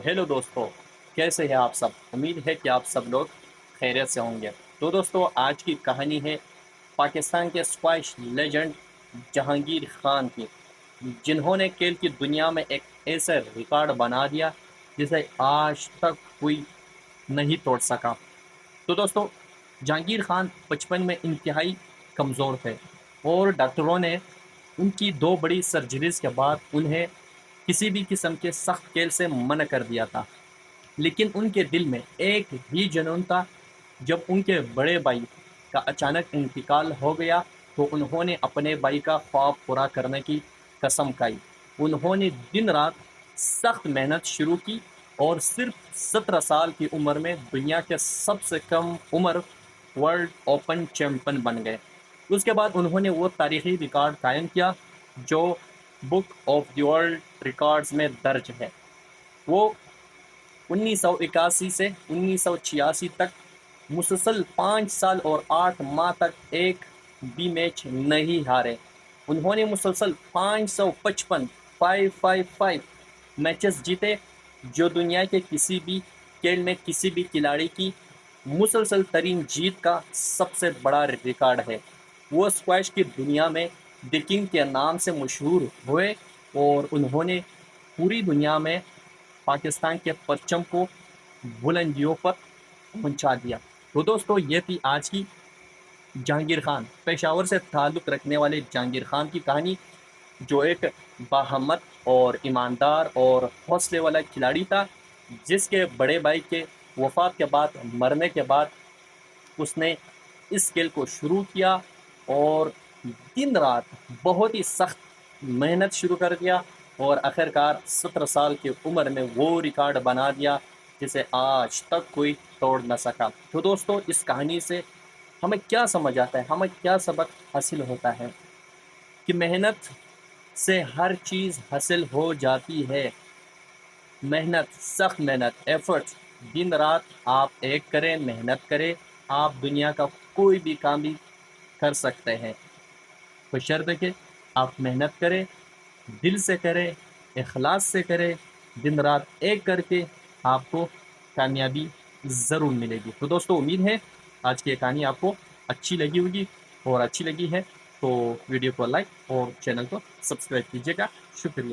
Hello दोस्तों, कैसे हैं आप सब। उम्मीद है कि आप सब लोग खैरियत से होंगे। तो दोस्तों, आज की कहानी है पाकिस्तान के स्क्वैश लेजेंड जहांगीर खान की, जिन्होंने खेल की दुनिया में एक ऐसा रिकॉर्ड बना दिया जिसे आज तक कोई नहीं तोड़ सका। तो दोस्तों, जहांगीर खान बचपन में इंतहाई कमज़ोर थे और डॉक्टरों ने उनकी दो बड़ी सर्जरीज के बाद उन्हें किसी भी किस्म के सख्त खेल से मना कर दिया था। लेकिन उनके दिल में एक ही जुनून था। जब उनके बड़े भाई का अचानक इंतकाल हो गया तो उन्होंने अपने भाई का ख्वाब पूरा करने की कसम खाई। उन्होंने दिन रात सख्त मेहनत शुरू की और सिर्फ 17 साल की उम्र में दुनिया के सबसे कम उम्र वर्ल्ड ओपन चैंपियन बन गए। उसके बाद उन्होंने वो तारीखी रिकॉर्ड कायम किया जो book of the world records में दर्ज है। वो 1981 से 1986 तक मुसलसल 5 साल और 8 माह तक एक भी मैच नहीं हारे। उन्होंने मुसलसल 555 555 मैचेस जीते, जो दुनिया के किसी भी खेल में किसी भी खिलाड़ी की मुसलसल तरीन जीत का सबसे बड़ा रिकॉर्ड है। वो स्क्वैश की दुनिया में द किंग के नाम से मशहूर हुए और उन्होंने पूरी दुनिया में पाकिस्तान के परचम को बुलंदियों पर पहुंचा दिया। तो दोस्तों, ये थी आज की जहांगीर खान, पेशावर से ताल्लुक़ रखने वाले जहांगीर खान की कहानी, जो एक बाहमत और ईमानदार और हौसले वाला खिलाड़ी था, जिसके बड़े भाई के वफात के बाद, मरने के बाद उसने इस खेल को शुरू किया और दिन रात बहुत ही सख्त मेहनत शुरू कर दिया और आखिरकार 17 साल की उम्र में वो रिकॉर्ड बना दिया जिसे आज तक कोई तोड़ न सका। तो दोस्तों, इस कहानी से हमें क्या समझ आता है, हमें क्या सबक हासिल होता है कि मेहनत से हर चीज़ हासिल हो जाती है। मेहनत, सख्त मेहनत, एफर्ट्स, दिन रात आप एक करें, मेहनत करें, आप दुनिया का कोई भी काम भी कर सकते हैं। बशर्ते कि आप मेहनत करें, दिल से करें, इखलास से करें, दिन रात एक करके आपको कामयाबी ज़रूर मिलेगी। तो दोस्तों, उम्मीद है आज की ये कहानी आपको अच्छी लगी होगी, और अच्छी लगी है तो वीडियो को लाइक और चैनल को सब्सक्राइब कीजिएगा। शुक्रिया।